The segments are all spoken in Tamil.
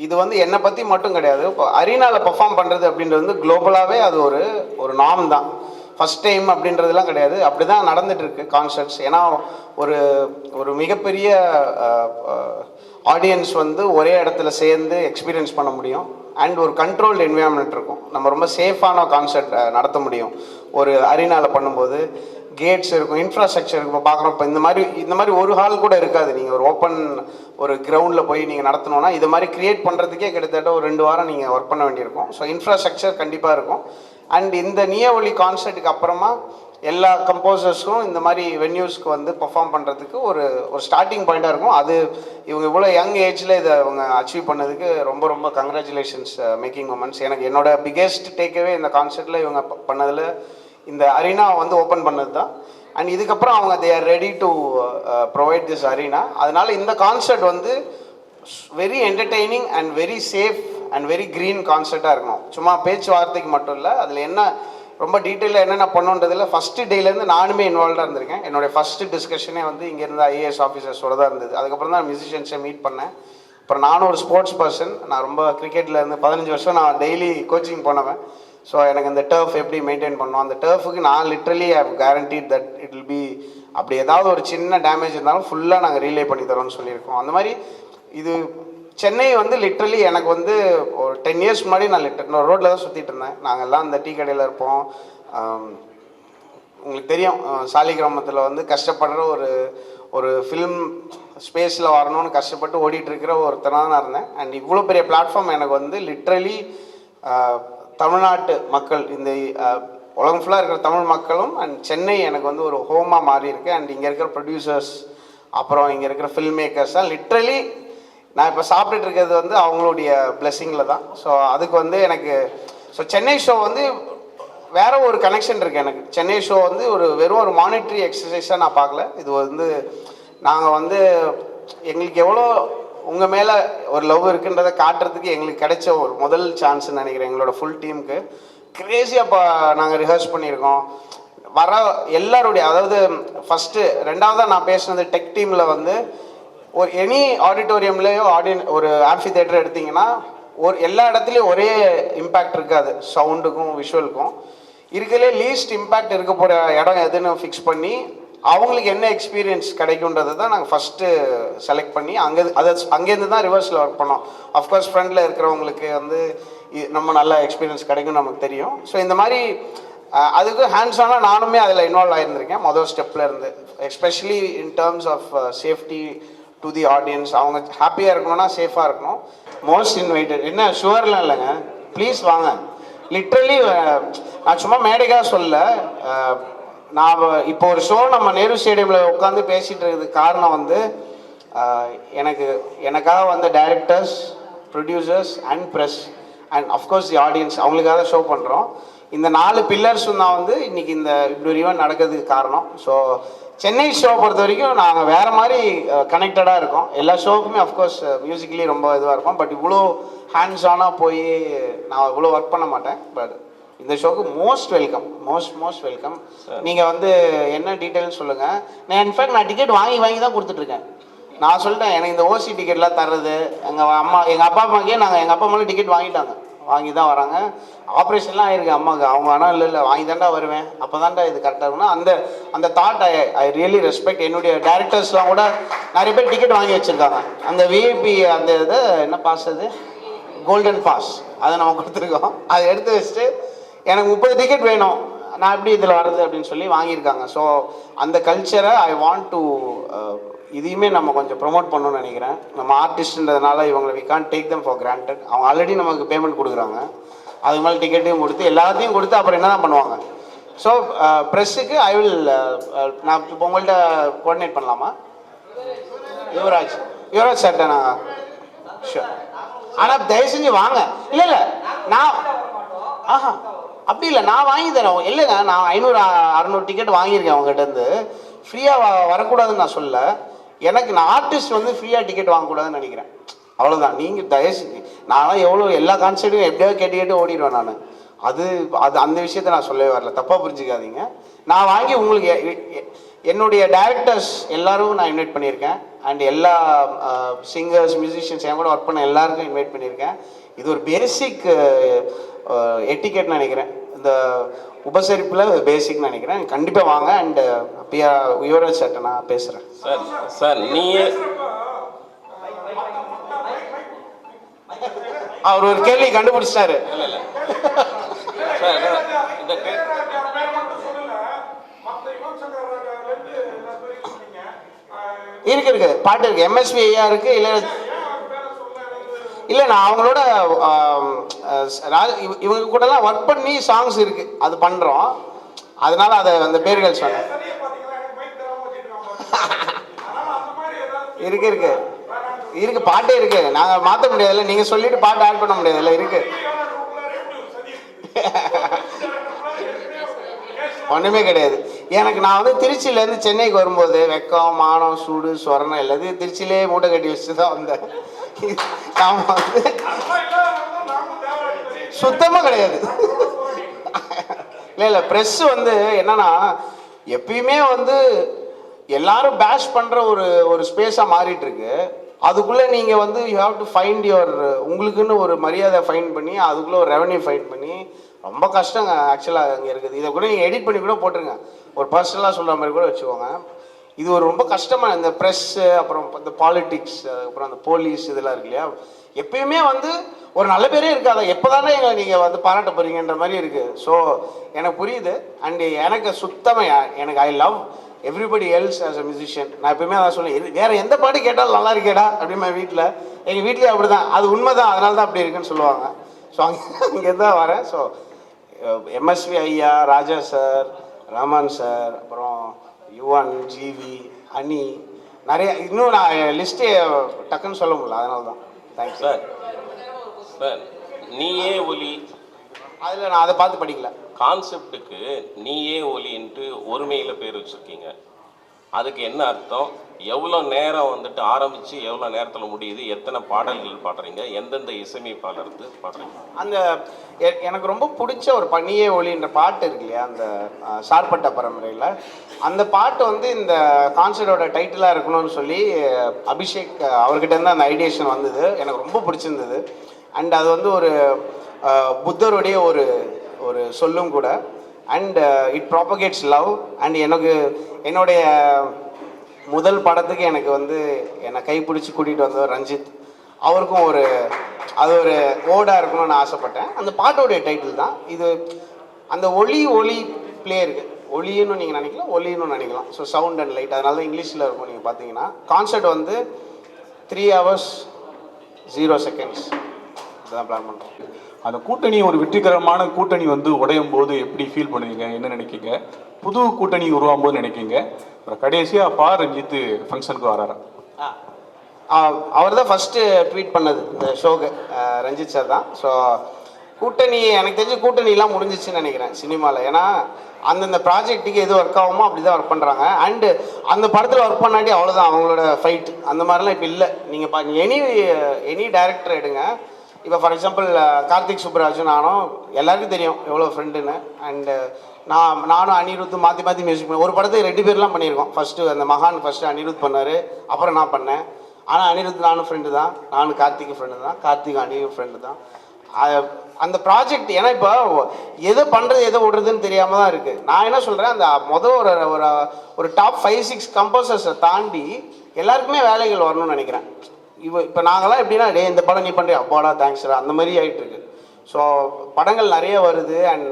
இது வந்து என்னை பற்றி மட்டும் கிடையாது. இப்போ அரினாவில் பெர்ஃபார்ம் பண்ணுறது அப்படின்றது வந்து குளோபலாகவே அது ஒரு நார்ம் தான். ஃபஸ்ட் டைம் அப்படின்றதுலாம் கிடையாது. அப்படி தான் நடந்துகிட்ருக்கு கான்சர்ட்ஸ். ஏன்னா ஒரு ஒரு மிகப்பெரிய ஆடியன்ஸ் வந்து ஒரே இடத்துல சேர்ந்து எக்ஸ்பீரியன்ஸ் பண்ண முடியும். அண்ட் ஒரு கண்ட்ரோல்டு என்விரான்மெண்ட் இருக்கும். நம்ம ரொம்ப சேஃபான கான்சர்ட் நடத்த முடியும் ஒரு அரினாவில் பண்ணும்போது. கேட்ஸ் இருக்கும், இன்ஃப்ராஸ்ட்ரக்சர் இருக்கும். இப்போ பார்க்குறோம், இப்போ இந்த மாதிரி ஒரு ஹால் கூட இருக்காது. நீங்கள் ஒரு ஓப்பன் ஒரு கிரவுண்டில் போய் நீங்கள் நடத்தணுன்னா இது மாதிரி க்ரியேட் பண்ணுறதுக்கே கிட்டத்தட்ட ஒரு 2 வாரம் நீங்கள் ஒர்க் பண்ண வேண்டியிருக்கும். ஸோ இன்ஃப்ராஸ்ட்ரக்சர் கண்டிப்பாக இருக்கும். அண்ட் இந்த நியவொலி கான்சர்ட்டுக்கு அப்புறமா எல்லா கம்போசர்ஸும் இந்த மாதிரி வென்யூஸ்க்கு வந்து பர்ஃபார்ம் பண்ணுறதுக்கு ஒரு ஸ்டார்டிங் பாயிண்ட்டாக இருக்கும். அது இவங்க இவ்வளோ யங் ஏஜில் இதை அவங்க அச்சீவ் பண்ணதுக்கு ரொம்ப ரொம்ப கங்க்ராச்சுலேஷன்ஸ் மேக்கிங் உமன்ஸ். எனக்கு என்னோட பிக்கெஸ்ட் டேக்அவே இந்த கான்சர்ட்டில் இவங்க பண்ணதில் இந்த அரினா வந்து ஓப்பன் பண்ணது தான். அண்ட் இதுக்கப்புறம் அவங்க they are ready to provide this arena. அதனால் இந்த கான்சர்ட் வந்து very entertaining and very safe and very green கான்சர்ட்டாக இருக்கணும். சும்மா பேச்சுவார்த்தைக்கு மட்டும் இல்லை, அதில் என்ன ரொம்ப டீட்டெயிலாக என்னென்ன பண்ணுன்றதில் ஃபஸ்ட்டு டேலேருந்து நானுமே இன்வால்வாக இருந்திருக்கேன். என்னுடைய ஃபஸ்ட்டு டிஸ்கஷனே வந்து இங்கே இருந்த ஐஏஎஸ் ஆஃபீஸர்ஸோட தான் இருந்தது. அதுக்கப்புறம் தான் மியூசிஷியன்ஸை மீட் பண்ணேன். அப்புறம் நானும் ஒரு ஸ்போர்ட்ஸ் பர்சன். நான் ரொம்ப கிரிக்கெட்டில் இருந்து 15 வருஷம் நான் டெய்லி கோச்சிங் போனவன். ஸோ எனக்கு அந்த டர்ஃப் எப்படி மெயின்டைன் பண்ணணும், அந்த டர்ஃபுக்கு நான் literally I have guaranteed that it will be, அப்படி ஏதாவது ஒரு சின்ன டேமேஜ் இருந்தாலும் ஃபுல்லாக நாங்கள் ரீலே பண்ணி தரோம்னு சொல்லியிருக்கோம். அந்த மாதிரி இது சென்னை வந்து லிட்ரலி எனக்கு வந்து ஒரு 10 இயர்ஸ் முன்னாடி நான் ரோட்டில் தான் சுற்றிட்டு இருந்தேன். நாங்கள் எல்லாம் அந்த டீ கடையில் இருப்போம். உங்களுக்கு தெரியும், சாலி கிராமத்தில் வந்து கஷ்டப்படுற ஒரு ஃபிலிம் ஸ்பேஸில் வரணும்னு கஷ்டப்பட்டு ஓடிட்டுருக்கிற ஒருத்தனாக நான் இருந்தேன். அண்ட் இவ்வளோ பெரிய பிளாட்ஃபார்ம் எனக்கு வந்து லிட்ரலி தமிழ்நாட்டு மக்கள், இந்த உலகம் ஃபுல்லாக இருக்கிற தமிழ் மக்களும் அண்ட் சென்னை எனக்கு வந்து ஒரு ஹோமாக மாறி இருக்கு. அண்ட் இங்கே இருக்கிற ப்ரொடியூசர்ஸ், அப்புறம் இங்கே இருக்கிற ஃபில்ம் மேக்கர்ஸ் தான் லிட்ரலி நான் இப்போ சாப்பிட்டுட்டு இருக்கிறது வந்து அவங்களுடைய பிளெஸிங்கில் தான். ஸோ அதுக்கு வந்து எனக்கு சென்னை ஷோ வந்து வேற ஒரு கனெக்ஷன் இருக்குது எனக்கு. சென்னை ஷோ வந்து வெறும் ஒரு மானிட்டரி எக்ஸசைஸாக நான் பார்க்கல. இது வந்து நாங்கள் வந்து எங்களுக்கு எவ்வளோ உங்கள் மேலே ஒரு லவ் இருக்குன்றதை காட்டுறதுக்கு எங்களுக்கு கிடைச்ச ஒரு முதல் சான்ஸ்ன்னு நினைக்கிறேன். எங்களோட ஃபுல் டீமுக்கு கிரேஸியாக இப்போ நாங்கள் ரிஹர்ஸ் பண்ணியிருக்கோம். வர எல்லாருடைய, அதாவது ஃபஸ்ட்டு 2வதாக நான் பேசுனது டெக் டீமில் வந்து ஒரு எனி ஆடிட்டோரியம்லேயோ ஒரு ஆம்ஃபி தேட்டர் எடுத்திங்கன்னா எல்லா இடத்துலையும் ஒரே இம்பேக்ட் இருக்காது. சவுண்டுக்கும் விஷுவலுக்கும் இருக்கிறதுலே லீஸ்ட் இம்பேக்ட் இருக்க போகிற இடம் எதுன்னு ஃபிக்ஸ் பண்ணி அவங்களுக்கு என்ன எக்ஸ்பீரியன்ஸ் கிடைக்குன்றதை தான் நாங்கள் ஃபஸ்ட்டு செலக்ட் பண்ணி அங்கேருந்து தான் ரிவர்ஸில் ஒர்க் பண்ணோம். அஃப்கோர்ஸ் ஃப்ரண்டில் இருக்கிறவங்களுக்கு வந்து நம்ம நல்ல எக்ஸ்பீரியன்ஸ் கிடைக்கும்னு நமக்கு தெரியும். ஸோ இந்த மாதிரி அதுக்கு ஹேண்ட்ஸானாக நானுமே அதில் இன்வால்வ் ஆகியிருந்திருக்கேன் முதல் ஸ்டெப்பில் இருந்து. Especially in terms of safety to the audience. அவங்க ஹாப்பியாக இருக்கணும்னா சேஃபாக இருக்கணும். Most invited. என்ன ஷுவர்லாம் இல்லைங்க, ப்ளீஸ் வாங்க. லிட்ரலி நான் சும்மா மேடைக்காக சொல்ல, நான் இப்போ ஒரு ஷோ நம்ம நேரு ஸ்டேடியமில் உட்காந்து பேசிகிட்டு இருக்கிறதுக்கு காரணம் வந்து எனக்காக வந்த directors, producers and press and of course the audience, அவங்களுக்காக தான் ஷோ பண்ணுறோம். இந்த 4 பில்லர்ஸும் தான் வந்து இன்றைக்கி இப்படி ஒரு ஈவெண்ட் நடக்கிறதுக்கு காரணம். ஸோ சென்னை ஷோ பொறுத்த வரைக்கும் நாங்கள் வேறு மாதிரி கனெக்டடாக இருக்கோம். எல்லா ஷோவுக்குமே அஃப்கோர்ஸ் மியூசிக்கலி ரொம்ப இதுவாக இருக்கும். பட் இவ்வளோ ஹேண்ட்ஸ் ஆனாக போய் நான் இவ்வளோ ஒர்க் பண்ண மாட்டேன். பட் இந்த ஷோக்கு மோஸ்ட் வெல்கம், மோஸ்ட் வெல்கம். நீங்கள் வந்து என்ன டீட்டெயில்னு சொல்லுங்கள். இன்ஃபேக்ட் நான் டிக்கெட் வாங்கி தான் கொடுத்துட்ருக்கேன். நான் சொல்லிட்டேன், எனக்கு இந்த ஓசி டிக்கெட்லாம் தர்றது எங்கள் அப்பா அம்மாக்கே எங்கள் அப்பா அம்மாவும் டிக்கெட் வாங்கி தான் வராங்க. ஆப்ரேஷன்லாம் ஆயிருக்கு அம்மாவுக்கு. அவங்க ஆனால் இல்லை வாங்கி தாண்டா வருவேன், அப்போ தாண்டா இது கரெக்டாக இருக்குன்னா அந்த தாட் ஐ ரியலி ரெஸ்பெக்ட். என்னுடைய டேரக்டர்ஸ்லாம் கூட நிறைய பேர் டிக்கெட் வாங்கி வச்சுருக்காங்க. அந்த விஐபி அந்த இது என்ன பாஸ், அது கோல்டன் பாஸ், அதை நம்ம கொடுத்துருக்கோம். அதை எடுத்து வச்சுட்டு எனக்கு 30 டிக்கெட் வேணும், நான் எப்படி இதில் வர்றது அப்படின்னு சொல்லி வாங்கியிருக்காங்க. ஸோ அந்த கல்ச்சரை ஐ வாண்ட் டு இதையுமே நம்ம கொஞ்சம் ப்ரொமோட் பண்ணணும்னு நினைக்கிறேன். நம்ம ஆர்டிஸ்ட்ன்றதுனால இவங்களை we can't take them for granted. அவங்க ஆல்ரெடி நமக்கு பேமெண்ட் கொடுக்குறாங்க, அதுக்கு மேலே டிக்கெட்டையும் கொடுத்து எல்லாத்தையும் கொடுத்து அப்புறம் என்ன தான் பண்ணுவாங்க. ஸோ ப்ரெஸ்ஸுக்கு ஐ வில் நான் இப்போ உங்கள்கிட்ட கோஆர்டினேட் பண்ணலாமா? யுவராஜ் சார்ட்ட நான் ஷூர். ஆனால் தயவு செஞ்சு வாங்க. இல்லை நான் அப்படி இல்லை, நான் வாங்கி தரேன். இல்லைங்க, நான் 500-600 டிக்கெட் வாங்கியிருக்கேன் அவங்ககிட்டருந்து. ஃப்ரீயாக வரக்கூடாதுன்னு நான் சொல்ல. நான் ஆர்டிஸ்ட் வந்து ஃப்ரீயாக டிக்கெட் வாங்கக்கூடாதுன்னு நினைக்கிறேன். அவ்வளோதான். நீங்கள் தயவுசெஞ்சு நான்லாம் எவ்வளோ எல்லா கான்சர்ட்டும் எப்படியாவது கேட்டு ஓடிடுவேன் நான். அது அந்த விஷயத்த நான் சொல்லவே வரல, தப்பாக புரிஞ்சுக்காதீங்க. நான் வாங்கி உங்களுக்கு என்னுடைய டைரக்டர்ஸ் எல்லாரும் நான் இன்வைட் பண்ணியிருக்கேன். அண்ட் எல்லா சிங்கர்ஸ் மியூசிஷியன்ஸ் என் கூட ஒர்க் பண்ண எல்லாருக்கும் இன்வைட் பண்ணியிருக்கேன். இது ஒரு பேசிக் எட்டிக்கெட்னு நினைக்கிறேன், இந்த உபசரிப்பில் பேசிக்னு நினைக்கிறேன். கண்டிப்பாக வாங்க. அண்ட் யுவராஜ் சார்ட்ட நான் பேசுகிறேன். சார் சார் நீயே அவர் ஒரு கேள்வி கண்டுபிடிச்சிட்டாரு. சார் இந்த இருக்கு பாட்டு இருக்கு, எம்எஸ்வி ஐயா இருக்கு. இல்லை நான் அவங்களோட இவங்க கூடலாம் ஒர்க் பண்ணி சாங்ஸ் இருக்கு, அது பண்றோம். அதனால அதை அந்த பேர்கள் சொன்னேன். இருக்கு பாட்டே இருக்கு, நாங்க மாற்ற முடியாதுல்ல, நீங்க சொல்லிட்டு பாட்டு ஆட் பண்ண முடியாதுல்ல. இருக்கு ஒன்றுமே கிடையாது. எனக்கு நான் வந்து திருச்சியிலேருந்து சென்னைக்கு வரும்போது வெக்கம் மானம் சூடு சொரணம் எல்லாத்தையும் திருச்சியிலே மூட்டை கட்டி வச்சு தான் வந்தேன். நாம் வந்து சுத்தமாக கிடையாது. இல்லை ப்ரெஸ் வந்து என்னன்னா எப்பயுமே வந்து எல்லாரும் பேஷ் பண்ணுற ஒரு ஸ்பேஸாக மாறிட்டு இருக்கு. அதுக்குள்ளே நீங்கள் வந்து you have to find your உங்களுக்குன்னு ஒரு மரியாதை ஃபைண்ட் பண்ணி அதுக்குள்ளே ஒரு ரெவன்யூ ஃபைண்ட் பண்ணி ரொம்ப கஷ்டங்க ஆக்சுவலாக அங்கே இருக்குது. இதை கூட நீங்கள் எடிட் பண்ணி கூட போட்டுருங்க, ஒரு பர்சனலாக சொல்கிற மாதிரி கூட வச்சுக்கோங்க. இது ஒரு ரொம்ப கஷ்டமாக இந்த ப்ரெஸ்ஸு அப்புறம் இந்த பாலிட்டிக்ஸ் அப்புறம் அந்த போலீஸ் இதெல்லாம் இருக்கு இல்லையா, எப்பயுமே வந்து ஒரு நல்ல பேரே இருக்காது. எப்போ தானே எங்களை நீங்கள் வந்து பாராட்ட போகிறீங்கன்ற மாதிரி இருக்குது. ஸோ எனக்கு புரியுது. அண்டு எனக்கு சுத்தமாக எனக்கு I love everybody else as a musician. நான் எப்பயுமே அதான் சொல்லுவேன், வேறு எந்த பாட்டு கேட்டாலும் நல்லா இருக்கேடா அப்படின்னு வீட்டில் எங்கள் வீட்லேயே அப்படி தான், அது உண்மை தான், அதனால தான் அப்படி இருக்குன்னு சொல்லுவாங்க. ஸோ அங்கே தான் வரேன். ஸோ எம்எஸ்வி ஐயா, ராஜா சார், ரமன் சார், அப்புறம் யுவன், ஜிவி, அனி, நிறைய இன்னும் நான் லிஸ்ட்டே டக்குன்னு சொல்ல முடியல, அதனால தான். Thanks sir. சார் நீயே ஒலி, அதில் நான் அதை பார்த்து படிக்கல. கான்செப்டுக்கு நீயே ஒலின்ட்டு ஒருமையில் பேர் வச்சுருக்கீங்க, அதுக்கு என்ன அர்த்தம்? எவ்வளோ நேரம் வந்துட்டு ஆரம்பித்து எவ்வளோ நேரத்தில் முடியுது? எத்தனை பாடல்கள் பாடுறீங்க? எந்தெந்த இசையமைப்பாளர் பாடுறீங்க? அந்த எனக்கு ரொம்ப பிடிச்ச ஒரு பனியே ஒளின்ற பாட்டு இருக்கு இல்லையா, அந்த சார்பட்ட பரம்பரையில் அந்த பாட்டு வந்து இந்த கான்சர்ட்டோட டைட்டிலாக இருக்கணும்னு சொல்லி அபிஷேக் அவர்கிட்ட இருந்து அந்த ஐடியேஷன் வந்தது. எனக்கு ரொம்ப பிடிச்சிருந்தது. அண்ட் அது வந்து ஒரு புத்தருடைய ஒரு சொல்லும் கூட. And it propagates love. And என்னுடைய முதல் படத்துக்கு எனக்கு வந்து என்னை கைப்பிடிச்சி கூட்டிகிட்டு வந்தவர் ரஞ்சித். அவருக்கும் அது ஒரு ஓடாக இருக்கணும்னு நான் ஆசைப்பட்டேன். அந்த பாட்டோடைய டைட்டில் தான் இது. அந்த ஒளி பிளே இருக்குது, ஒளின்னு நீங்கள் நினைக்கலாம், ஒலின்னு நினைக்கலாம். ஸோ சவுண்ட் அண்ட் லைட், அதனால தான் இங்கிலீஷில் இருக்கும். நீங்கள் பார்த்தீங்கன்னா கான்சர்ட் வந்து 3 hours 0 seconds இதுதான் பிளான் பண்ணுறோம். அந்த கூட்டணி ஒரு வெற்றிகரமான கூட்டணி வந்து உடையும் போது எப்படி ஃபீல் பண்ணுவீங்க, என்ன நினைக்கிங்க? புது கூட்டணி உருவாகும் போது நினைக்கிங்க? அப்புறம் கடைசியாக ரஞ்சித் ஃபங்க்ஷனுக்கு வராரா? அவர் தான் ஃபஸ்ட்டு ட்வீட் பண்ணது இந்த ஷோக்கு, ரஞ்சித் சார் தான். ஸோ கூட்டணி எனக்கு தெரிஞ்சு கூட்டணிலாம் முடிஞ்சிச்சுன்னு நினைக்கிறேன் சினிமாவில். ஏன்னா அந்தந்த ப்ராஜெக்ட்டுக்கு எது ஒர்க் ஆகுமோ அப்படி தான் ஒர்க் பண்ணுறாங்க. அண்டு அந்த படத்தில் ஒர்க் பண்ணாட்டி அவ்வளோதான் அவங்களோட ஃபைட். அந்த மாதிரிலாம் இப்போ இல்லை. நீங்கள் எனி டைரக்டர் எடுங்க. இப்போ ஃபார் எக்ஸாம்பிள் கார்த்திக் சுப்ராஜ் நானும் எல்லாருக்கும் தெரியும் எவ்வளோ ஃப்ரெண்டுன்னு. அண்டு நானும் அனிருத் மாற்றி மியூசிக் பண்ணேன். ஒரு படத்துக்கு 2 பேர்லாம் பண்ணியிருக்கோம். ஃபஸ்ட்டு அந்த மகான் ஃபஸ்ட்டு அனிருத் பண்ணார், அப்புறம் நான் பண்ணேன். ஆனால் அனிருத் நானும் ஃப்ரெண்டு தான், நானும் கார்த்திக் ஃப்ரெண்டு தான், கார்த்திக் அனிருத் ஃப்ரெண்டு தான். அந்த ப்ராஜெக்ட் ஏன்னா இப்போ எதை பண்ணுறது எதை விடுறதுன்னு தெரியாமல் தான் இருக்குது. நான் என்ன சொல்கிறேன், அந்த ஒரு டாப் 5-6 கம்போசர்ஸை தாண்டி எல்லாருக்குமே வேலைகள் வரணும்னு நினைக்கிறேன். இப்போ நாங்களாம் எப்படின்னா இந்த படம் நீ பண்ணுறியா, அப்பாடா தேங்க்ஸ்ரா, அந்த மாதிரி ஆகிட்டு இருக்கு. ஸோ படங்கள் நிறைய வருது. அண்ட்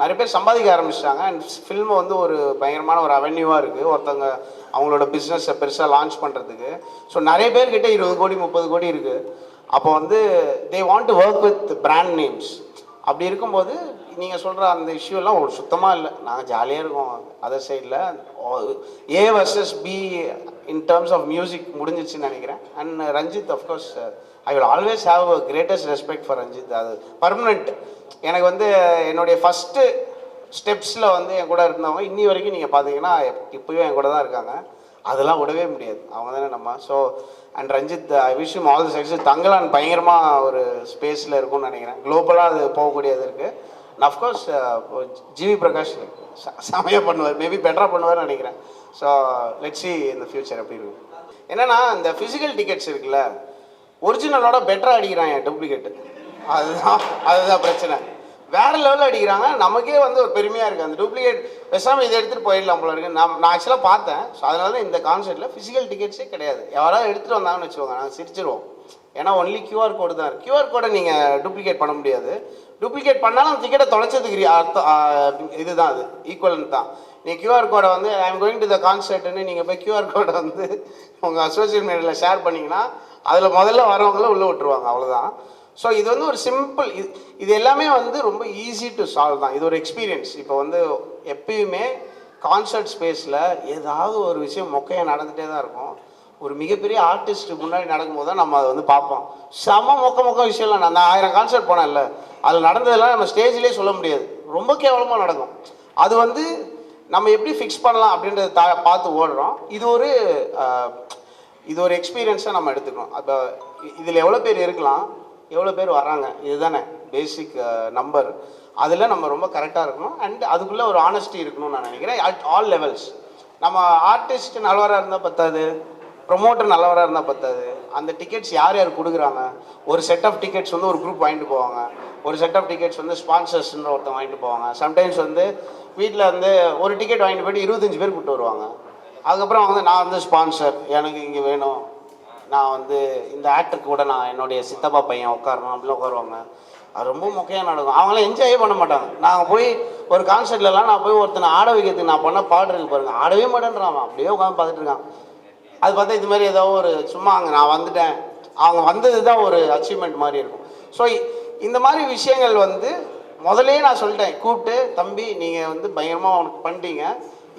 நிறைய பேர் சம்பாதிக்க ஆரம்பிச்சிட்டாங்க. அண்ட் ஃபில்மு வந்து ஒரு பயங்கரமான ஒரு அவென்யூவாக இருக்குது ஒருத்தவங்க அவங்களோட பிஸ்னஸை பெருசாக லான்ச் பண்ணுறதுக்கு. ஸோ நிறைய பேர்கிட்ட 20 கோடி 30 கோடி இருக்குது. அப்போ வந்து they want to work with brand names. அப்படி இருக்கும்போது நீங்கள் சொல்கிற அந்த இஷ்யூலாம் ஒரு சுத்தமாக இல்லை. நாங்கள் ஜாலியாக இருக்கோம் அதர் சைடில். A versus B in terms of music முடிஞ்சிச்சுன்னு நினைக்கிறேன். And Ranjith of course I will always have a greatest respect for Ranjith. அது பர்மனெண்ட். எனக்கு வந்து என்னுடைய ஃபஸ்ட்டு ஸ்டெப்ஸில் வந்து என் கூட இருந்தவங்க இன்னி வரைக்கும் நீங்கள் பார்த்தீங்கன்னா இப்போயும் என் கூட தான் இருக்காங்க. அதெல்லாம் விடவே முடியாது, அவங்க தானே நம்ம. So and Ranjith I wish him all the success. Thangalaan பயங்கரமாக ஒரு ஸ்பேஸில் இருக்கும்னு நினைக்கிறேன். குளோபலாக அது போகக்கூடியது இருக்குது. அண்ட் அஃப்கோர்ஸ் ஜிவி பிரகாஷ் செமையாக பண்ணுவார், மேபி பெட்டராக பண்ணுவார்னு நினைக்கிறேன். So let's see in the future எப்படி இருக்கும். என்னன்னா இந்த ஃபிசிக்கல் டிக்கெட்ஸ் இருக்குல்ல, ஒரிஜினலோட பெட்டராக அடிக்கிறாங்க டூப்ளிகேட்டு. அதுதான் பிரச்சனை. வேற லெவலில் அடிக்கிறாங்க. நமக்கே வந்து ஒரு பெருமையாக இருக்குது. அந்த டூப்ளிகேட் பேசாமல் இதை எடுத்துகிட்டு போயிடலாம் போல இருக்கு. நான் ஆக்சுவலாக பார்த்தேன். ஸோ அதனால தான் இந்த கான்செப்ட்டில் ஃபிசிக்கல் டிக்கெட்ஸே கிடையாது. யாராவது எடுத்துகிட்டு வந்தாங்கன்னு வச்சுக்கோங்க, நாங்கள் சிரிச்சிருவோம். ஏன்னா ஒன்லி கியூஆர் கோடு தான் இருக்குது. கியூஆர் கோடை நீங்கள் டூப்ளிகேட் பண்ண முடியாது. டூப்ளிகேட் பண்ணாலும் அந்த டிக்கெட்டை தொலைச்சதுக்கு அர்த்தம் இதுதான், அது ஈக்குவலன்ட் தான். நீங்கள் கியூஆர் கோடை வந்து I am going to the கான்சர்ட்னு நீங்கள் போய் கியூஆர் கோடை வந்து உங்கள் சோஷியல் மீடியாவில் ஷேர் பண்ணிங்கன்னா அதில் முதல்ல வரவங்கள உள்ளே விட்டுருவாங்க, அவ்வளோதான். ஸோ இது வந்து ஒரு சிம்பிள், இது எல்லாமே வந்து ரொம்ப ஈஸி டு சால்வ் தான். இது ஒரு எக்ஸ்பீரியன்ஸ். இப்போ வந்து எப்பயுமே கான்சர்ட் ஸ்பேஸில் ஏதாவது ஒரு விஷயம் மொக்கையாக நடந்துகிட்டே தான் இருக்கும். ஒரு மிகப்பெரிய ஆர்டிஸ்ட் முன்னாடி நடக்கும்போது தான் நம்ம அதை வந்து பார்ப்போம். செம மொக்க விஷயம்லாம். நான் 1000 கான்சர்ட் போனேன்ல, அதில் நடந்ததெல்லாம் நம்ம ஸ்டேஜ்லேயே சொல்ல முடியாது. ரொம்ப கேவலமாக நடக்கும். அது வந்து நம்ம எப்படி ஃபிக்ஸ் பண்ணலாம் அப்படின்றத பார்த்து ஓடுறோம். இது ஒரு எக்ஸ்பீரியன்ஸாக நம்ம எடுத்துக்கணும். அப்போ இதில் எவ்வளோ பேர் இருக்கலாம், எவ்வளோ பேர் வராங்க, இதுதானே பேசிக் நம்பர். அதில் நம்ம ரொம்ப கரெக்டாக இருக்கணும். அண்ட் அதுக்குள்ளே ஒரு ஆனஸ்டி இருக்கணும்னு நான் நினைக்கிறேன். At all levels. நம்ம ஆர்டிஸ்ட் நல்லவராக இருந்தால் பத்தாது, ப்ரொமோட்டர் நல்லவராக இருந்தால் பத்தாது. அந்த டிக்கெட்ஸ் யார் யார் கொடுக்குறாங்க, ஒரு செட் ஆஃப் டிக்கெட்ஸ் வந்து ஒரு குரூப் வாங்கிட்டு போவாங்க, ஒரு செட் ஆஃப் டிக்கெட்ஸ் வந்து ஸ்பான்சர்ஸ்ன்ற ஒருத்தன் வாங்கிட்டு போவாங்க. சம்டைம்ஸ் வந்து வீட்டில் வந்து ஒரு டிக்கெட் வாங்கிட்டு போய்ட்டு 25 பேர் கூப்பிட்டு வருவாங்க. அதுக்கப்புறம் வந்து நான் வந்து ஸ்பான்சர், எனக்கு இங்கே வேணும், நான் வந்து இந்த ஆக்டருக்கு கூட நான் என்னுடைய சித்தப்பா பையன் உட்காரணும் அப்படிலாம் உட்காருவாங்க. அது ரொம்ப மொக்கையாக நடக்கும். அவங்களாம் என்ஜாயே பண்ண மாட்டாங்க. நாங்கள் போய் ஒரு கான்சர்ட்லலாம் நான் போய் ஒருத்தனை ஆட வைக்கிறதுக்கு நான் பண்ண பாடுறதுக்கு பாருங்கள், ஆடவே மாட்டேன்றான், அப்படியே உட்காந்து பார்த்துட்டு இருக்கான். அது பார்த்தா இது மாதிரி ஏதோ ஒரு சும்மா அங்கே நான் வந்துட்டேன், அவங்க வந்தது தான் ஒரு அச்சீவ்மெண்ட் மாதிரி இருக்கும். ஸோ இந்த மாதிரி விஷயங்கள் வந்து முதலே நான் சொல்லிட்டேன், கூப்பிட்டு தம்பி நீங்கள் வந்து பயங்கரமாக அவனுக்கு பண்ணிட்டீங்க,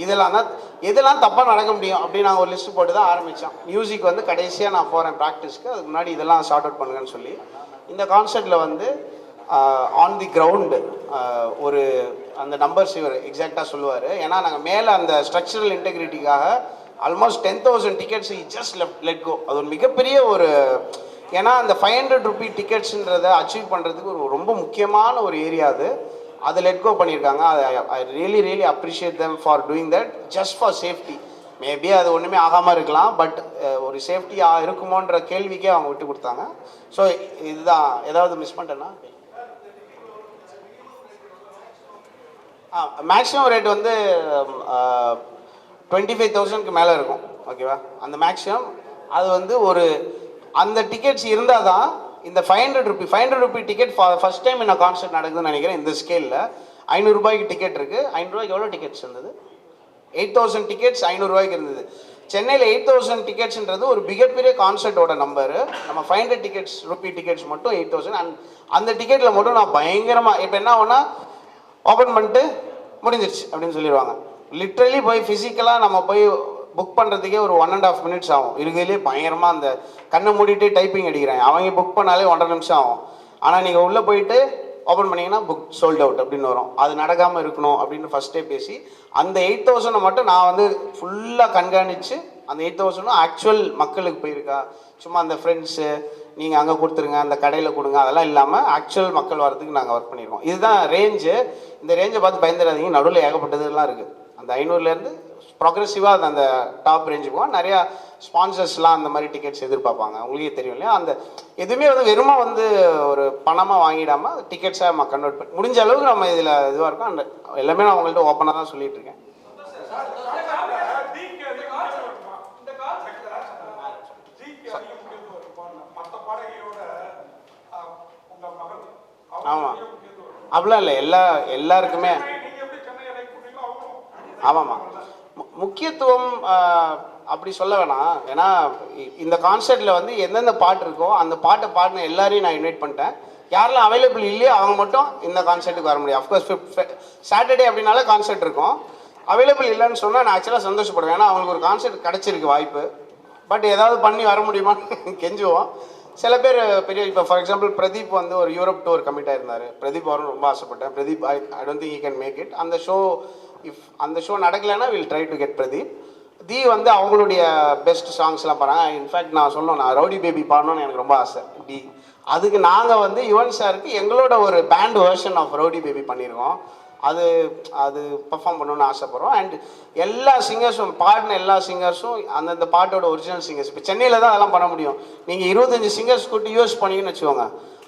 இதெல்லாம் தான் எதெல்லாம் தப்பாக நடக்க முடியும் அப்படின்னு நாங்கள் ஒரு லிஸ்ட்டு போட்டு தான் ஆரம்பித்தோம். மியூசிக் வந்து கடைசியாக நான் போகிறேன் ப்ராக்டிஸ்க்கு, அதுக்கு முன்னாடி இதெல்லாம் ஷார்ட் அவுட் பண்ணுங்கன்னு சொல்லி இந்த கான்செர்ட்டில் வந்து ஆன் தி கிரவுண்டு ஒரு அந்த நம்பர்ஸ் இவர் எக்ஸாக்டாக சொல்லுவார். ஏன்னா நாங்கள் மேலே அந்த ஸ்ட்ரக்சரல் இன்டெகிரிட்டிக்காக almost 10,000 tickets just let go. அது ஒரு மிகப்பெரிய ஒரு, ஏன்னா அந்த 500 ரூபி டிக்கெட்ஸுன்றதை அச்சீவ் பண்ணுறதுக்கு ஒரு ரொம்ப முக்கியமான ஒரு ஏரியா அது லெட் கோ பண்ணியிருக்காங்க. I really appreciate them for doing that just for safety. Maybe அது ஒன்றுமே ஆகாமல் இருக்கலாம், பட் ஒரு சேஃப்டியாக இருக்குமோன்ற கேள்விக்கே அவங்க விட்டு கொடுத்தாங்க. ஸோ இதுதான். ஏதாவது மிஸ் பண்ணிட்டேன்னா மேக்ஸிமம் ரேட் வந்து 25,000க்கு மேலே இருக்கும். ஓகேவா? அந்த மேக்ஸிமம் அது வந்து ஒரு அந்த டிக்கெட்ஸ் இருந்தால் தான் இந்த 500 ரூபி டிக்கெட் ஃபர்ஸ்ட் டைம் என்ன கான்சர்ட் நடக்குதுன்னு நினைக்கிறேன். இந்த ஸ்கேலில் 500 ரூபாய்க்கு டிக்கெட் இருக்குது. 500 ரூபாய்க்கு எவ்வளோ டிக்கெட்ஸ் இருந்தது? 8,000 டிக்கெட்ஸ் 500 ரூபாய்க்கு இருந்தது. சென்னையில் 8,000 டிக்கெட்ஸ்ன்றது ஒரு மிகப்பெரிய கான்சர்ட்டோட நம்பரு. நம்ம 500 ரூபி டிக்கெட்ஸ் மட்டும் 8,000. அண்ட் அந்த டிக்கெட்டில் மட்டும் நான் பயங்கரமாக இப்போ என்ன ஆகுனா ஓப்பன் பண்ணிட்டு முடிஞ்சிருச்சு அப்படின்னு சொல்லிடுவாங்க. லிட்ரலி போய் ஃபிசிக்கலாக நம்ம போய் புக் பண்ணுறதுக்கே ஒரு 1.5 minutes ஆகும். இருக்கிறதுலே பயங்கரமாக அந்த கண்ணை மூடிட்டு டைப்பிங் அடிக்கிறாங்க. அவங்க புக் பண்ணாலே 1.5 நிமிஷம் ஆகும். ஆனால் நீங்கள் உள்ளே போயிட்டு ஓப்பன் பண்ணிங்கன்னா புக் சோல்ட் அவுட் அப்படின்னு வரும். அது நடக்காமல் இருக்கணும் அப்படின்னு ஃபஸ்ட்டே பேசி அந்த 8,000 மட்டும் நான் வந்து ஃபுல்லாக கண்காணித்து அந்த 8,000 ஆக்சுவல் மக்களுக்கு போயிருக்கா, சும்மா அந்த ஃப்ரெண்ட்ஸு நீங்கள் அங்கே கொடுத்துருங்க, அந்த கடையில் கொடுங்க, அதெல்லாம் இல்லாமல் ஆக்சுவல் மக்கள் வரதுக்கு நாங்கள் ஒர்க் பண்ணியிருக்கோம். இதுதான் ரேஞ்சு. இந்த ரேஞ்சை பார்த்து பயந்துடாதீங்க. நடுவில் ஏகப்பட்டதுலாம் இருக்குது. அந்த 500லேருந்து ப்ரோக்ரெசிவாக அந்த டாப் ரேஞ்சு போகும். நிறையா ஸ்பான்சர்ஸ்லாம் அந்த மாதிரி டிக்கெட்ஸ் எதிர்பார்ப்பாங்க. உங்களுக்கே தெரியும் இல்லையா? அந்த எதுவுமே வந்து வெறுமா வந்து ஒரு பணமாக வாங்கிடாமல் டிக்கெட்ஸாக நம்ம கன்வெர்ட் பண்ணி முடிஞ்ச அளவுக்கு நம்ம இதில் இதுவாக இருக்கோம். அந்த எல்லாமே நான் உங்கள்கிட்ட ஓப்பனாக தான் சொல்லிட்டு இருக்கேன். ஆமாம், அப்படிலாம் இல்லை. எல்லாருக்குமே ஆமாம்மா முக்கியத்துவம் அப்படி சொல்ல வேணாம். ஏன்னா இந்த கான்சர்ட்டில் வந்து எந்தெந்த பாட்டு இருக்கோ அந்த பாட்டை பாடின எல்லாரையும் நான் இன்வைட் பண்ணிட்டேன். யாரெல்லாம் அவைலபிள் இல்லையோ அவங்க மட்டும் இந்த கான்சர்ட்டுக்கு வர முடியும். அஃப்கோர்ஸ் சாட்டர்டே அப்படின்னால கான்சர்ட் இருக்கும். அவைலபிள் இல்லைன்னு சொன்னால் நான் ஆக்சுவலாக சந்தோஷப்படுவேன். ஏன்னா அவங்களுக்கு ஒரு கான்சர்ட் கிடச்சிருக்கு வாய்ப்பு. பட் ஏதாவது பண்ணி வர முடியுமான்னு கெஞ்சுவோம். சில பேர் பெரிய இப்போ ஃபார் எக்ஸாம்பிள் பிரதீப் வந்து ஒரு யூரோப் டூர் கமிட் ஆயிருந்தார். பிரதீப் வரணும் ரொம்ப ஆசைப்பட்டேன். Pradeep I don't think he can make it. அந்த ஷோ நடக்கலைன்னா will try to get Pradeep. The வந்து அவங்களுடைய பெஸ்ட் சாங்ஸ்லாம் பாருங்க. இன்ஃபேக்ட் நான் சொல்லணும், நான் ரவுடி பேபி பாடணும்னு எனக்கு ரொம்ப ஆசை. அதுக்கு நாங்கள் வந்து யுவன் சாருக்கு எங்களோட ஒரு band version of rowdy baby பண்ணியிருக்கோம். அது அது பெர்ஃபார்ம் பண்ணணும்னு ஆசைப்பட்றோம். அண்ட் எல்லா சிங்கர்ஸும் பாடின எல்லா சிங்கர்ஸும் அந்தந்த பாட்டோட ஒரிஜினல் சிங்கர்ஸ். இப்போ சென்னையில் தான் அதெல்லாம் பண்ண முடியும். நீங்கள் 25 சிங்கர்ஸ் கூட்டி யூஸ் பண்ணிங்கன்னு வச்சுக்கோங்க,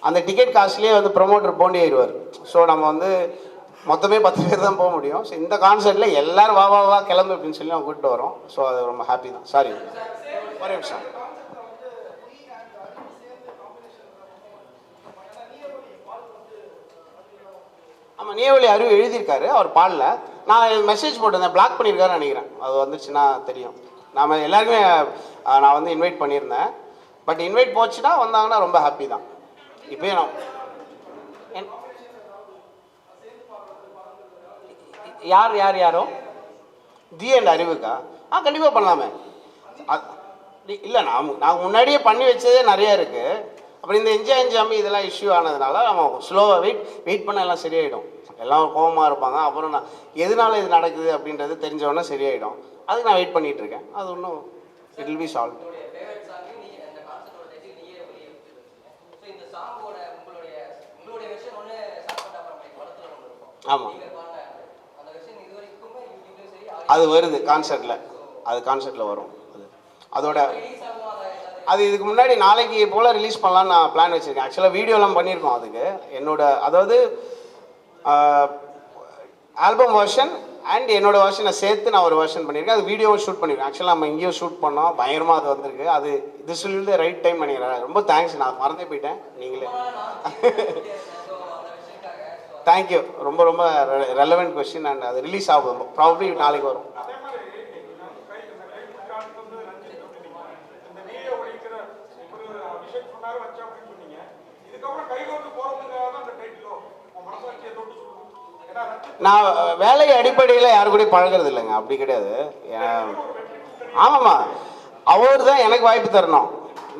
அந்த டிக்கெட் காஸ்ட்லேயே வந்து ப்ரொமோட்டர் போண்டி ஆயிடுவார். ஸோ நம்ம வந்து மொத்தமே 10 பேர் தான் போக முடியும். ஸோ இந்த கான்சர்ட்டில் எல்லோரும் வா கிளம்பு அப்படின்னு சொல்லி அவங்க கூப்பிட்டு வரோம். ஸோ அது ரொம்ப ஹாப்பி தான். சாரி ஒரே நிமிஷம். ஆமாம், நியவலி அருவி எழுதியிருக்காரு, அவர் பாடல. நான் மெசேஜ் போட்டிருந்தேன், பிளாக் பண்ணியிருக்காருன்னு நினைக்கிறேன். அது வந்துச்சுன்னா தெரியும். நாம் எல்லாருக்குமே நான் வந்து இன்வைட் பண்ணியிருந்தேன். பட் இன்வைட் போச்சுன்னா வந்தாங்கன்னா ரொம்ப ஹாப்பி தான். இப்போயே நான் யாரோ தி அண்ட் அறிவுக்கா கண்டிப்பாக பண்ணலாமே. இல்லை, நான் முன்னாடியே பண்ணி வச்சதே நிறையா இருக்குது. அப்புறம் இந்த என்ஜாமி இதெல்லாம் இஷ்யூ ஆனதுனால நம்ம ஸ்லோவாக வெயிட் பண்ண எல்லாம் சரியாயிடும். எல்லாம் கோபமாக இருப்பாங்க. அப்புறம் நான் எதனால இது நடக்குது அப்படின்றது தெரிஞ்சவொடனே சரியாயிடும். அதுக்கு நான் வெயிட் பண்ணிகிட்டு இருக்கேன். அது ஒன்றும் இட் வில் பி சால்வ். ஆமாம், அது வருது கான்சர்ட்டில். அது கான்சர்ட்டில் வரும். அதோட அது இதுக்கு முன்னாடி நாளைக்கு போல் ரிலீஸ் பண்ணலான்னு நான் பிளான் வச்சுருக்கேன். ஆக்சுவலாக வீடியோலாம் பண்ணியிருக்கோம். அதுக்கு அதாவது ஆல்பம் வெர்ஷன் அண்ட் என்னோட வெர்ஷனை சேர்த்து நான் ஒரு வெர்ஷன் பண்ணியிருக்கேன். அது வீடியோவை ஷூட் பண்ணியிருக்கேன். ஆக்சுவலாக நம்ம இங்கேயும் ஷூட் பண்ணோம், பயங்கரமாக அது வந்திருக்கு. அது this will the right time பண்ணிக்கிறேன். ரொம்ப தேங்க்ஸ், நான் மறந்தே போயிட்டேன். நீங்களே தேங்க்யூ. ரொம்ப ரொம்ப ரெலவெண்ட் கொஸ்டின். அண்ட் அது ரிலீஸ் ஆகும், ப்ராபப்ளி நாளைக்கு வரும். நான் வேலை அடிப்படையில் யாரு கூட பழகிறது இல்லைங்க, அப்படி கிடையாது. ஆமாம்மா, அவர் தான் எனக்கு வாய்ப்பு தரணும்.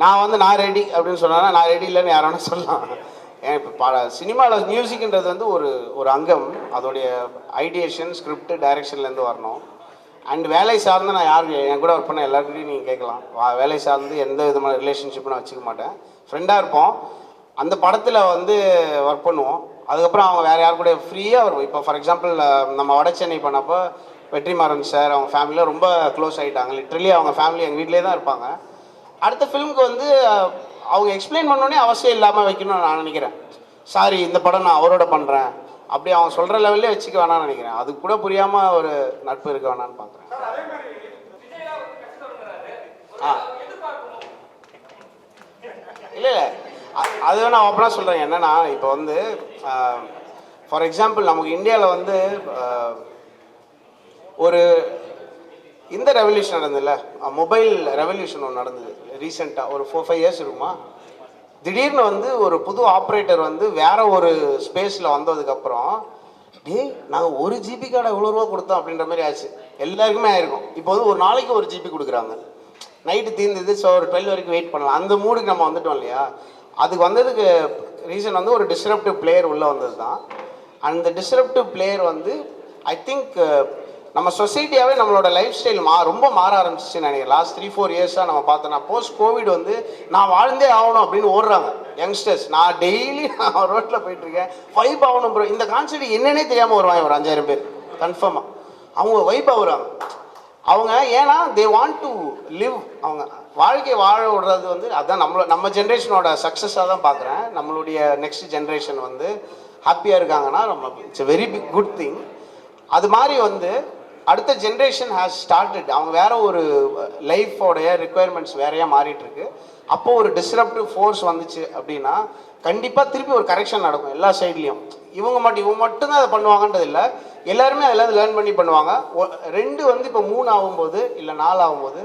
நான் வந்து நான் ரெடி அப்படின்னு சொன்னா நான் ரெடி இல்லைன்னு யாரானு சொல்லலாம். ஏன் இப்போ சினிமாவில் மியூசிக்ன்றது வந்து ஒரு அங்கம். அதோடைய ஐடியேஷன், ஸ்கிரிப்ட், டைரக்ஷன்லேருந்து வரணும். அண்ட் வேலை சார்ந்து நான் என் கூட ஒர்க் பண்ண எல்லாருக்கிட்டையும் நீங்கள் கேட்கலாம். வேலை சார்ந்து எந்த விதமான ரிலேஷன்ஷிப்பும் நான் வச்சுக்க மாட்டேன். ஃப்ரெண்டாக இருப்போம். அந்த படத்தில் வந்து ஒர்க் பண்ணுவோம். அதுக்கப்புறம் அவங்க வேறு யார் கூட ஃப்ரீயாக வரும். இப்போ ஃபார் எக்ஸாம்பிள் நம்ம வட சென்னை பண்ணப்போ வெற்றிமாறன் சார் அவங்க ஃபேமிலியில் ரொம்ப க்ளோஸ் ஆகிட்டாங்க. லிட்ரலி அவங்க ஃபேமிலி எங்கள் வீட்டிலே தான் இருப்பாங்க. அடுத்த ஃபிலிமுக்கு வந்து அவங்க எக்ஸ்பிளைன் பண்ணோன்னே அவசியம் இல்லாமல் வைக்கணும்னு நான் நினைக்கிறேன். சாரி, இந்த படம் நான் அவரோட பண்ணுறேன் அப்படி அவங்க சொல்கிற லெவல்லே வச்சுக்க வேணாம்னு நினைக்கிறேன். அது கூட புரியாமல் ஒரு நட்பு இருக்க வேணான்னு பார்க்குறேன். இல்லை அது நான் ஓப்பனாக சொல்கிறேன். என்னென்னா இப்போ வந்து ஃபார் எக்ஸாம்பிள் நமக்கு இந்தியாவில் வந்து ஒரு இந்த ரெவல்யூஷன் நடந்ததுல, மொபைல் ரெவல்யூஷன் ஒன்று நடந்தது ரீசெண்டாக, ஒரு 4-5 இயர்ஸ் இருக்குமா. திடீர்னு வந்து ஒரு புது ஆப்ரேட்டர் வந்து வேற ஒரு ஸ்பேஸில் வந்ததுக்கப்புறம் நாங்கள் 1 GB கார்டை எவ்வளோ ரூபா கொடுத்தோம் அப்படின்ற மாதிரி ஆச்சு. எல்லாருக்குமே ஆயிருக்கும். இப்போ வந்து ஒரு நாளைக்கு 1 GB கொடுக்குறாங்க. நைட்டு தீர்ந்தது, ஸோ ஒரு 12 வரைக்கும் வெயிட் பண்ணலாம். அந்த மூடுக்கு நம்ம வந்துட்டோம் இல்லையா. அதுக்கு வந்ததுக்கு ரீசன் வந்து ஒரு டிஸ்ரப்டிவ் பிளேயர் உள்ளே வந்தது தான். அந்த டிஸ்ரப்டிவ் பிளேயர் வந்து ஐ திங்க் நம்ம சொசைட்டியாகவே நம்மளோட லைஃப் ஸ்டைல் ரொம்ப மாற ஆரம்பிச்சிச்சுன்னு நினைக்கிறேன். லாஸ்ட் 3-4 இயர்ஸாக நம்ம பார்த்தோன்னா போஸ்ட் கோவிட் வந்து நான் வாழ்ந்தே ஆகணும் அப்படின்னு ஓடுறாங்க யங்ஸ்டர்ஸ். நான் டெய்லி ரோட்டில் போயிட்டுருக்கேன், வைப் ஆகணும் ப்ரோ. இந்த கான்செப்ட் என்னன்னே தெரியாமல் வருவாங்க ஒரு 5000 பேர் கன்ஃபார்மாக. அவங்க வைப் ஆகுறாங்க. அவங்க ஏன்னா தே வாண்ட் டு லிவ், அவங்க வாழ்க்கையை வாழ விடுறது வந்து அதுதான் நம்ம ஜென்ரேஷனோட சக்ஸஸாக தான் பார்க்குறேன். நம்மளுடைய நெக்ஸ்ட் ஜென்ரேஷன் வந்து ஹாப்பியாக இருக்காங்கன்னா நம்ம it's a very big good thing. அது மாதிரி வந்து அடுத்த ஜென்ரேஷன் ஹேஸ் ஸ்டார்டட். அவங்க வேற ஒரு லைஃபோடைய ரிக்குயர்மெண்ட்ஸ் வேறையாக மாறிட்டுருக்கு. அப்போது ஒரு டிஸ்ரப்டிவ் ஃபோர்ஸ் வந்துச்சு அப்படின்னா கண்டிப்பாக திருப்பி ஒரு கரெக்ஷன் நடக்கும் எல்லா சைட்லேயும். இவங்க மட்டும்தான் அதை பண்ணுவாங்கன்றது இல்லை, எல்லாருமே அதில் லேர்ன் பண்ணி பண்ணுவாங்க. 2 வந்து இப்போ 3 ஆகும்போது இல்லை 4 ஆகும்போது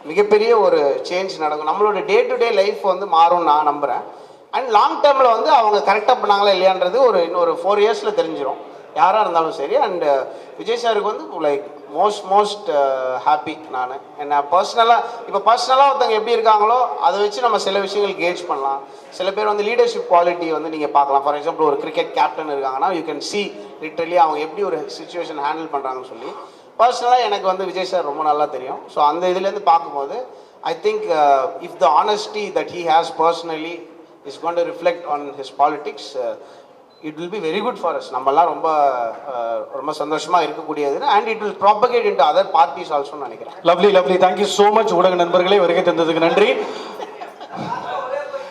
மிகப்பெரிய ஒரு சேஞ்ச் நடக்கும். நம்மளோட டே டு டே லைஃப் வந்து மாறும் நான் நம்புகிறேன். அண்ட் லாங் டேர்மில் வந்து அவங்க கரெக்டாக பண்ணாங்களா இல்லையான்றது இன்னொரு 4 இயர்ஸில் தெரிஞ்சிடும் யாராக இருந்தாலும் சரி. அண்ட் விஜய் சாருக்கு வந்து லைக் மோஸ்ட் ஹாப்பி. நான் என்ன பர்சனலாக ஒருத்தவங்க எப்படி இருக்காங்களோ அதை வச்சு நம்ம சில விஷயங்கள் கேஜ் பண்ணலாம். சில பேர் வந்து லீடர்ஷிப் குவாலிட்டி வந்து நீங்கள் பார்க்கலாம். ஃபார் எக்ஸாம்பிள் ஒரு கிரிக்கெட் கேப்டன் இருக்காங்கன்னா யூ கேன் சி லிட்ரலி அவங்க எப்படி ஒரு சுச்சுவேஷன் ஹேண்டில் பண்ணுறாங்கன்னு சொல்லி. பர்சனலாக எனக்கு வந்து விஜய் சார் ரொம்ப நல்லா தெரியும். ஸோ அந்த இதுலேருந்து பார்க்கும்போது I think if the honesty that he has personally is going to reflect on his politics, it will be very good for us. நம்மலாம் ரொம்ப ரொம்ப சந்தோஷமாக இருக்கக்கூடியது. And it will propagate into other parties ஆல்சோன்னு நினைக்கிறேன். Lovely lovely, thank you so much. ஊடக நண்பர்களே, வருகை தந்ததுக்கு நன்றி.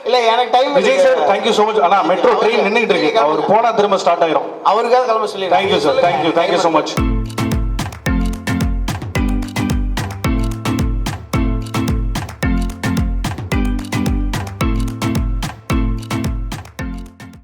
இல்ல எனக்கு time. Vijay sir, thank you so much. ஆனால் மெட்ரோ ட்ரெயின் நின்றுட்டு இருக்கு, அவர் போனால் திரும்ப ஸ்டார்ட் ஆயிரும். அவருக்காக கிளம்ப சொல்லி. Thank you sir, thank you so much.